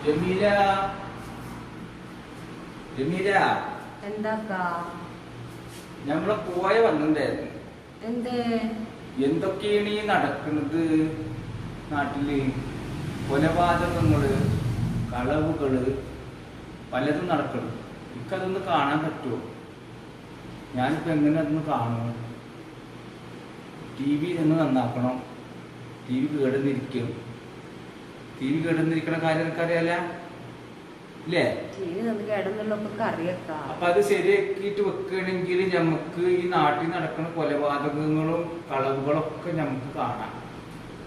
ജമീല ജമീല എന്താക്കാ നമ്മളെ പോയ വന്നിണ്ടായിരുന്നു. എന്തേ എന്തൊക്കെയാണ് ഈ നടക്കുന്നത് നാട്ടില്? കൊലപാതകങ്ങള്, കളവുകള് പലതും നടക്കണം. എനിക്കതൊന്ന് കാണാൻ പറ്റുമോ? ഞാനിപ്പോ എങ്ങനെ അതൊന്ന് കാണും? TV ഒന്ന് നന്നാക്കണം. TV കേടുന്നിരിക്കണം. TV കേടുന്നിരിക്കണ കാര്യം എനിക്കറിയാല ഇല്ലേ? അപ്പൊ അത് ശരിയാക്കിയിട്ട് വെക്കുകയാണെങ്കിൽ ഞമ്മക്ക് ഈ നാട്ടിൽ നടക്കുന്ന കൊലപാതകങ്ങളും കളവുകളൊക്കെ ഞമ്മക്ക് കാണാം.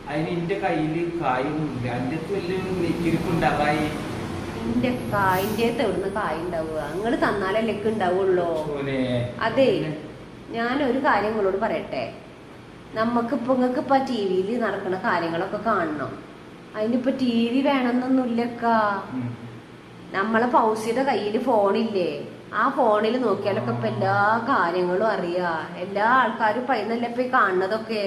അതിന് എന്റെ കയ്യില് കായൊന്നുമില്ല. എന്റെ അടുത്ത് വലിയ നീക്കിരിപ്പുണ്ടാവായി. എവിടുന്ന് കായ് ഉണ്ടാവുക? നിങ്ങള് തന്നാലല്ലേ ഉണ്ടാവുള്ളൂ. അതെ, ഞാനൊരു കാര്യം നിങ്ങളോട് പറയട്ടെ. നിങ്ങൾക്കിപ്പോ TV നടക്കുന്ന കാര്യങ്ങളൊക്കെ കാണണം. അതിനിപ്പോ TV വേണമെന്നൊന്നുമില്ലക്കാ. നമ്മളെ പൗസിയുടെ കയ്യില് ഫോണില്ലേ? ആ ഫോണിൽ നോക്കിയാലൊക്കെ ഇപ്പൊ എല്ലാ കാര്യങ്ങളും അറിയാ. എല്ലാ ആൾക്കാരും പൈന്നല്ലേ ഇപ്പൊ കാണുന്നതൊക്കെ.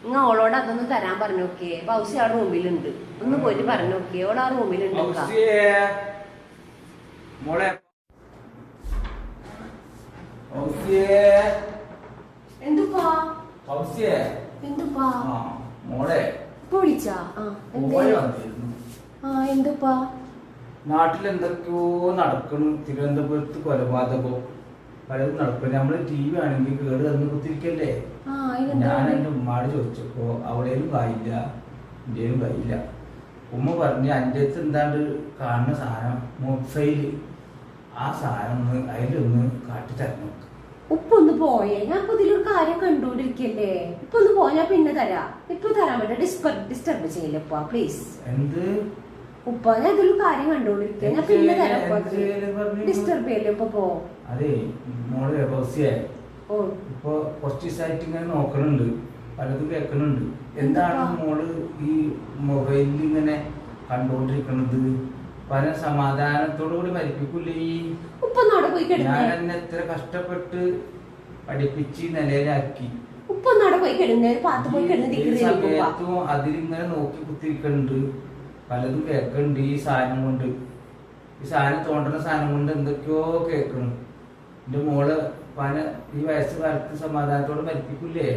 നിങ്ങൾ ഓളോട് അതൊന്ന് തരാൻ പറഞ്ഞോക്കേ. പൗസി ആ റൂമിലുണ്ട്, ഒന്ന് പോയിട്ട് പറഞ്ഞോക്കേ. ഓൾ ആ റൂമിലുണ്ട്. എന്തുപ്പാ എന്തുപ്പാ ഇപ്പൊ വിളിച്ചാ? എന്തുപ്പാ? നാട്ടിൽ എന്തൊക്കെയോ നടക്കണം. തിരുവനന്തപുരത്ത് കൊലപാതകവും പലതും നടക്കണം. നമ്മള് TV ആണെങ്കിൽ കേട് തന്നു കുത്തിരിക്കല്ലേ. ഞാൻ എന്റെ ഉമ്മാട് ചോദിച്ചപ്പോ അവിടെയും കായില്ല, ഇന്ത്യയിലും കായില്ല. ഉമ്മ പറഞ്ഞ് എൻ്റെ അടുത്ത് എന്താണ്ട് കാണുന്ന സാധനം മൊബൈല്, ആ സാധനം ഒന്ന് അതിലൊന്ന് കാട്ടിത്തരണം. ഉപ്പൊന്ന് പോയേ, ഞാൻ ഇതിലൊരു കാര്യം കണ്ടുകൊണ്ടിരിക്കല്ലേ. ഇപ്പൊ ഒന്ന് പോയാ പിന്നെ തരാ. ഇപ്പൊ തരാൻ പറ്റാ. ഡിസ്റ്റർബ് ചെയ്യില്ലപ്പാ പ്ലീസ്. എന്ത് ഉപ്പ? ഞാൻ ഇതിലൊരു കാര്യം കണ്ടുകൊണ്ടിരിക്കുക. ഞാൻ പിന്നെ തരാം. ഡിസ്റ്റർബ് ചെയ്യല്ലേ ഇപ്പൊ പോ. അതെ മോളെ ബൗസിയെ ഇപ്പൊ കുറച്ച് ദിവസമായിട്ട് ഇങ്ങനെ നോക്കണുണ്ട്, പലതും കേൾക്കണുണ്ട്. എന്താണ് മോള് ഈ മൊബൈലിൽ ഇങ്ങനെ കണ്ടുകൊണ്ടിരിക്കണത്? പല സമാധാനത്തോടു കൂടി മരിപ്പിക്കൂലേ? ഞാൻ എന്നെ എത്ര കഷ്ടപ്പെട്ട് പഠിപ്പിച്ച് നിലയിലാക്കി. സമയത്തും അതിലിങ്ങനെ നോക്കി കുത്തിരിക്കണുണ്ട്, പലതും കേൾക്കണ്ട്. ഈ സാധനം കൊണ്ട്, ഈ സാധനം തോണ്ടുന്ന സാധനം കൊണ്ട് എന്തൊക്കെയോ കേൾക്കണം. എന്റെ മോള് പല ഈ വയസ്സ് കാലത്ത് സമാധാനത്തോടെ മരിപ്പിക്കൂലേ?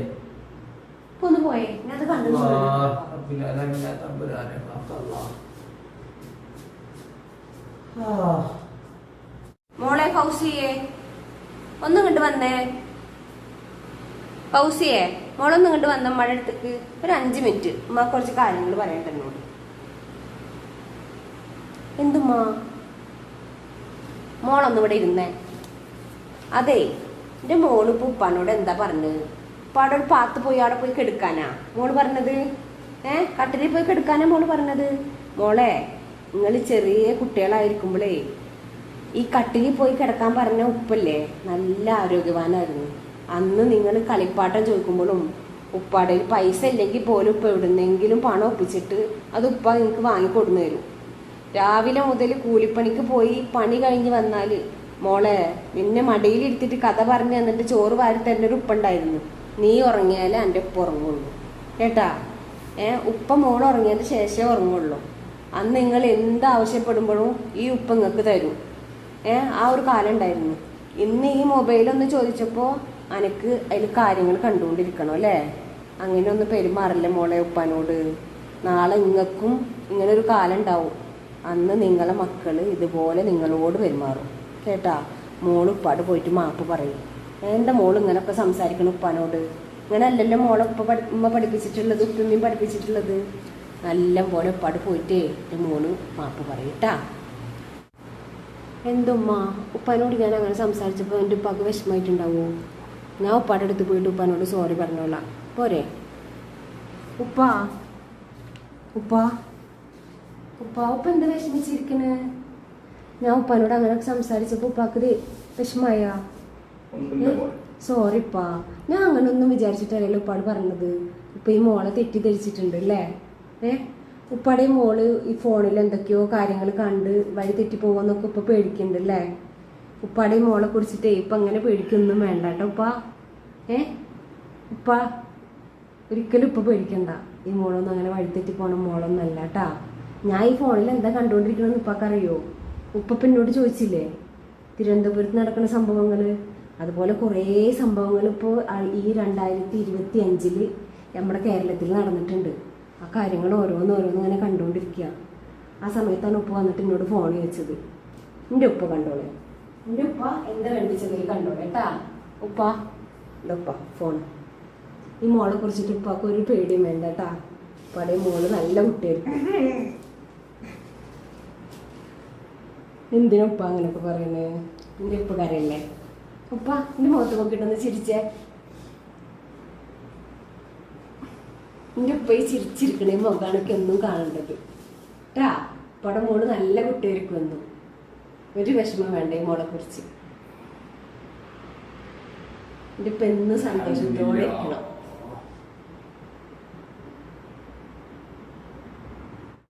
മോളെ ഫൗസിയെ ഒന്ന് ഇങ്ങോട്ട് വന്നേ. ഫൗസിയെ മോളൊന്നും ഇങ്ങോട്ട് വന്ന മഴ അടുത്തേക്ക് ഒരു 5 മിനിറ്റ്. ഉമ്മ കുറച്ച് കാര്യങ്ങൾ പറയണ്ട എന്നോട്. എന്തുമ്മാ? മോളൊന്നും ഇവിടെ ഇരുന്നേ. അതെ, എന്റെ മോള് ഇപ്പൊ ഉപ്പാനോട് എന്താ പറഞ്ഞത്? ഉപ്പാടെ ഒരു പാത്ത് പോയി അവിടെ പോയി കെടുക്കാനാ മോള് പറഞ്ഞത്. കട്ടിലിൽ പോയി കെടുക്കാനാ മോള് പറഞ്ഞത്. മോളെ, നിങ്ങൾ ചെറിയ കുട്ടികളായിരിക്കുമ്പോഴേ ഈ കട്ടിലിൽ പോയി കിടക്കാൻ പറഞ്ഞ ഉപ്പല്ലേ നല്ല ആരോഗ്യവാനായിരുന്നു. അന്ന് നിങ്ങൾ കളിപ്പാട്ടം ചോദിക്കുമ്പോഴും ഉപ്പാടെ പൈസ ഇല്ലെങ്കിൽ പോലും ഉപ്പ എവിടുന്നെങ്കിലും പണം ഒപ്പിച്ചിട്ട് അത് ഉപ്പ നിങ്ങൾക്ക് വാങ്ങിക്കൊടുന്നു തരും. രാവിലെ മുതൽ കൂലിപ്പണിക്ക് പോയി പണി കഴിഞ്ഞ് വന്നാൽ മോളെ നിന്നെ മടിയിലിരുത്തിട്ട് കഥ പറഞ്ഞു തന്നിട്ട് ചോറ് വാരി തരുന്നൊരു ഉപ്പുണ്ടായിരുന്നു. നീ ഉറങ്ങിയാലേ എൻ്റെ ഉപ്പ ഉറങ്ങുള്ളൂ കേട്ടാ. ഉപ്പ മോൾ ഉറങ്ങിയതിന് ശേഷമേ ഉറങ്ങുള്ളൂ. അന്ന് നിങ്ങൾ എന്താവശ്യപ്പെടുമ്പോഴും ഈ ഉപ്പ നിങ്ങൾക്ക് തരും. ആ ഒരു കാലം ഉണ്ടായിരുന്നു. ഇന്ന് ഈ മൊബൈലൊന്ന് ചോദിച്ചപ്പോൾ അനക്ക് അതിൽ കാര്യങ്ങൾ കണ്ടുകൊണ്ടിരിക്കണം അല്ലേ? അങ്ങനെ ഒന്ന് പെരുമാറില്ലേ മോളെ ഉപ്പാനോട്. നാളെ നിങ്ങൾക്കും ഇങ്ങനൊരു കാലം ഉണ്ടാവും. അന്ന് നിങ്ങളെ മക്കള് ഇതുപോലെ നിങ്ങളോട് പെരുമാറും കേട്ടാ. മോള് ഉപ്പാട് പോയിട്ട് മാപ്പ് പറയും. എന്താ മോള് ഇങ്ങനൊക്കെ സംസാരിക്കണം ഉപ്പാനോട്? ഇങ്ങനെ അല്ലല്ലോ മോളെ ഉമ്മ പഠിപ്പിച്ചിട്ടുള്ളത്, ഉപ്പമ്മയും പഠിപ്പിച്ചിട്ടുള്ളത്. നല്ല പോലെ ഉപ്പാട് പോയിട്ടേ എൻ്റെ മോള് മാപ്പ് പറയട്ടാ. എന്തുമ്മ ഉപ്പാനോട് ഞാൻ അങ്ങനെ സംസാരിച്ചപ്പോൾ എൻ്റെ ഉപ്പാക്ക് വിഷമമായിട്ടുണ്ടാവുമോ? ഞാൻ ഉപ്പാടെ അടുത്ത് പോയിട്ട് ഉപ്പാനോട് സോറി പറഞ്ഞോളാം പോരെ? ഉപ്പാ ഉപ്പാ ഉപ്പാ ഉപ്പ എന്താ വിഷമിച്ചിരിക്കണ്? ഞാൻ ഉപ്പാനോട് അങ്ങനെ സംസാരിച്ചപ്പോൾ ഉപ്പാക്ക് വിഷമായ? സോറിപ്പാ, ഞാൻ അങ്ങനെ ഒന്നും വിചാരിച്ചിട്ടല്ലല്ലോ ഉപ്പാട് പറഞ്ഞത്. ഉപ്പ ഈ മോളെ തെറ്റിദ്ധരിച്ചിട്ടുണ്ട് അല്ലേ? ഉപ്പാടെ മോള് ഈ ഫോണിൽ എന്തൊക്കെയോ കാര്യങ്ങൾ കണ്ട് വഴി തെറ്റിപ്പോകുന്നൊക്കെ ഉപ്പ പേടിക്കുന്നുണ്ട് അല്ലേ? ഉപ്പാടെ മോളെ കുറിച്ചിട്ടേ ഇപ്പം അങ്ങനെ പേടിക്കൊന്നും വേണ്ട കേട്ടോ ഉപ്പ. ഉപ്പ ഒരിക്കലും ഉപ്പ പേടിക്കണ്ട. ഈ മോളൊന്നും അങ്ങനെ വഴി തെറ്റി പോണ മോളൊന്നും അല്ല കേട്ടാ. ഞാൻ ഈ ഫോണിൽ എന്താ കണ്ടുകൊണ്ടിരിക്കണമെന്ന് ഉപ്പാക്കറിയോ? ഉപ്പ എന്നോട് ചോദിച്ചില്ലേ തിരുവനന്തപുരത്ത് നടക്കുന്ന സംഭവങ്ങൾ? അതുപോലെ കുറേ സംഭവങ്ങൾ ഇപ്പോൾ ഈ 2025 നമ്മുടെ കേരളത്തിൽ നടന്നിട്ടുണ്ട്. ആ കാര്യങ്ങൾ ഓരോന്നോരോന്ന് ഇങ്ങനെ കണ്ടുകൊണ്ടിരിക്കുക. ആ സമയത്താണ് ഉപ്പ വന്നിട്ട് എന്നോട് ഫോൺ വെച്ചത്. എൻ്റെ ഉപ്പ കണ്ടോളെ, എൻ്റെ ഉപ്പ എന്താ കണ്ടിച്ചതിൽ കണ്ടോളെ കേട്ടാ. ഉപ്പ എൻ്റെ ഉപ്പ ഫോൺ. ഈ മോളെ കുറിച്ചിട്ട് ഉപ്പാക്ക് ഒരു പേടിയും വേണ്ട കേട്ടാ. ഉപ്പാടെ മോള് നല്ല കുട്ടിയായിരിക്കും. എന്തിനാ ഉപ്പ അങ്ങനെയൊക്കെ പറയുന്നത്? എൻ്റെ ഉപ്പ കരയല്ലേ? ഉപ്പ എൻ്റെ മുഖത്ത് നോക്കിയിട്ടൊന്ന് ചിരിച്ചേ. എൻ്റെ ഉപ്പ ഈ ചിരിച്ചിരിക്കണേ മുഖാണൊക്കെ ഒന്നും കാണേണ്ടത് ട്ടാ. ഉപ്പയുടെ മോള് നല്ല കുട്ടിയായിരിക്കും എന്നും. ഒരു വിഷമം വേണ്ട ഈ മോളെ കുറിച്ച്. എൻ്റെ ഉപ്പ എന്നും സന്തോഷത്തോടെ ഇരിക്കണം.